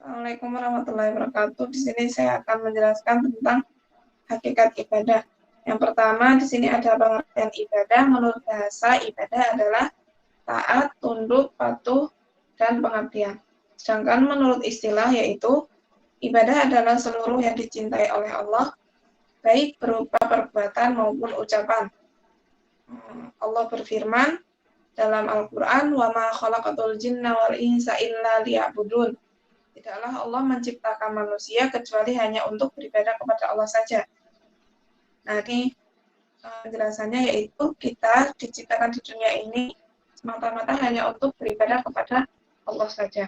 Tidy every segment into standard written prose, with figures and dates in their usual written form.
Assalamualaikum warahmatullahi wabarakatuh. Di sini saya akan menjelaskan tentang hakikat ibadah. Yang pertama, di sini ada pengertian ibadah. Menurut bahasa, ibadah adalah taat, tunduk, patuh, dan pengabdian. Sedangkan menurut istilah yaitu ibadah adalah seluruh yang dicintai oleh Allah, baik berupa perbuatan maupun ucapan. Allah berfirman dalam Al-Quran, وَمَا خَلَقَتُ الْجِنَّ وَالْإِنسَ إِلَّا لِيَعْبُدُونَ. Tidaklah Allah menciptakan manusia kecuali hanya untuk beribadah kepada Allah saja. Nah, ini penjelasannya yaitu kita diciptakan di dunia ini semata-mata hanya untuk beribadah kepada Allah saja.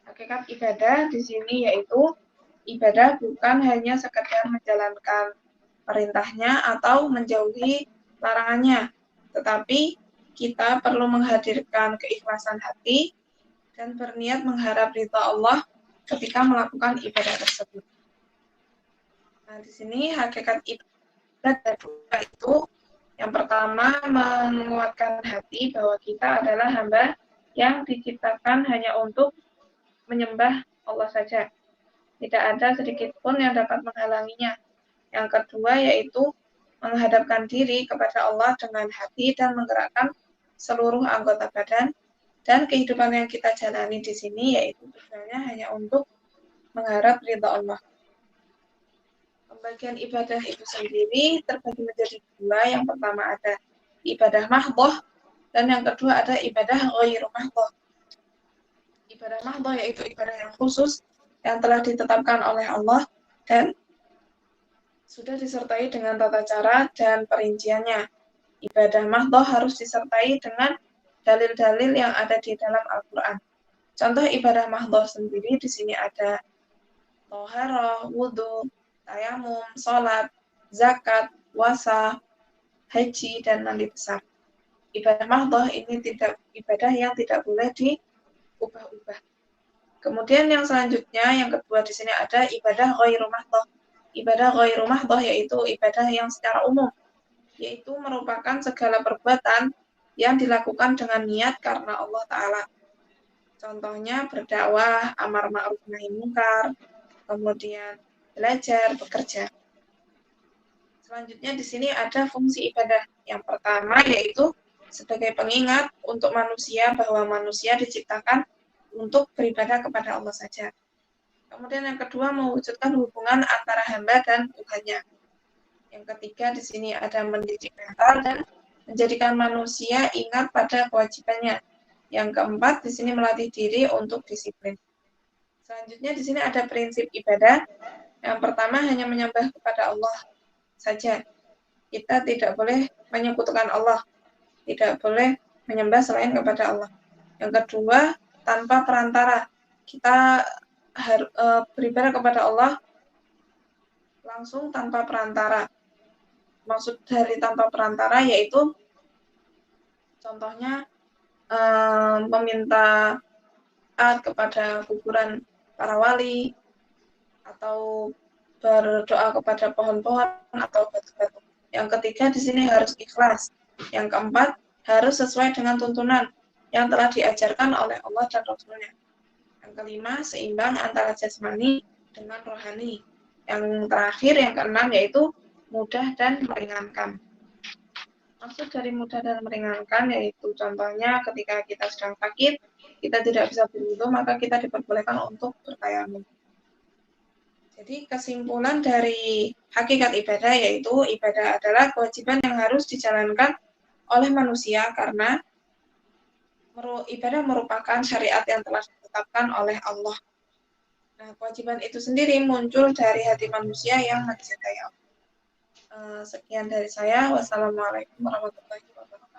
Hakikat ibadah di sini yaitu ibadah bukan hanya sekedar menjalankan perintahnya atau menjauhi larangannya, tetapi kita perlu menghadirkan keikhlasan hati dan berniat mengharap ridha Allah ketika melakukan ibadah tersebut. Nah, di sini hakikat ibadah itu yang pertama menguatkan hati bahwa kita adalah hamba yang diciptakan hanya untuk menyembah Allah saja. Tidak ada sedikit pun yang dapat menghalanginya. Yang kedua yaitu menghadapkan diri kepada Allah dengan hati dan menggerakkan seluruh anggota badan, dan kehidupan yang kita jalani di sini yaitu tujuannya hanya untuk mengharap ridha Allah. Pembagian ibadah itu sendiri terbagi menjadi dua. Yang pertama ada ibadah mahdhah dan yang kedua ada ibadah ghairu mahdhah. Ibadah mahdhah yaitu ibadah yang khusus yang telah ditetapkan oleh Allah dan sudah disertai dengan tata cara dan perinciannya. Ibadah mahdhah harus disertai dengan dalil-dalil yang ada di dalam Al-Quran. Contoh ibadah mahdhah sendiri di sini ada thaharah, wudhu, tayamum, sholat, zakat, puasa, haji, dan mandi besar. Ibadah mahdhah ini ibadah yang tidak boleh diubah-ubah. Kemudian yang selanjutnya, yang kedua di sini ada ibadah ghairu mahdhah. Ibadah ghairu mahdhah yaitu ibadah yang secara umum, yaitu merupakan segala perbuatan yang dilakukan dengan niat karena Allah Ta'ala. Contohnya berdakwah, amar ma'ruf nahi munkar, kemudian belajar, bekerja. Selanjutnya di sini ada fungsi ibadah. Yang pertama yaitu sebagai pengingat untuk manusia bahwa manusia diciptakan untuk beribadah kepada Allah saja. Kemudian yang kedua mewujudkan hubungan antara hamba dan Tuhannya. Yang ketiga di sini ada mendidik mental dan menjadikan manusia ingat pada kewajibannya. Yang keempat di sini melatih diri untuk disiplin. Selanjutnya di sini ada prinsip ibadah. Yang pertama hanya menyembah kepada Allah saja. Kita tidak boleh menyekutukan Allah. Tidak boleh menyembah selain kepada Allah. Yang kedua, tanpa perantara. Kita beribadah kepada Allah langsung tanpa perantara. Maksud dari tanpa perantara yaitu contohnya meminta taat kepada kuburan para wali atau berdoa kepada pohon-pohon atau batu-batu. Yang ketiga di sini harus ikhlas. Yang keempat harus sesuai dengan tuntunan yang telah diajarkan oleh Allah dan Rasul-Nya. Yang kelima seimbang antara jasmani dengan rohani. Yang terakhir yang keenam yaitu mudah dan meringankan. Maksud dari mudah dan meringankan yaitu contohnya ketika kita sedang sakit, kita tidak bisa berwudu, maka kita diperbolehkan untuk bertayamum. Jadi kesimpulan dari hakikat ibadah yaitu ibadah adalah kewajiban yang harus dijalankan oleh manusia karena ibadah merupakan syariat yang telah ditetapkan oleh Allah. Nah, kewajiban itu sendiri muncul dari hati manusia yang mencintai Allah. Sekian dari saya. Wassalamualaikum warahmatullahi wabarakatuh.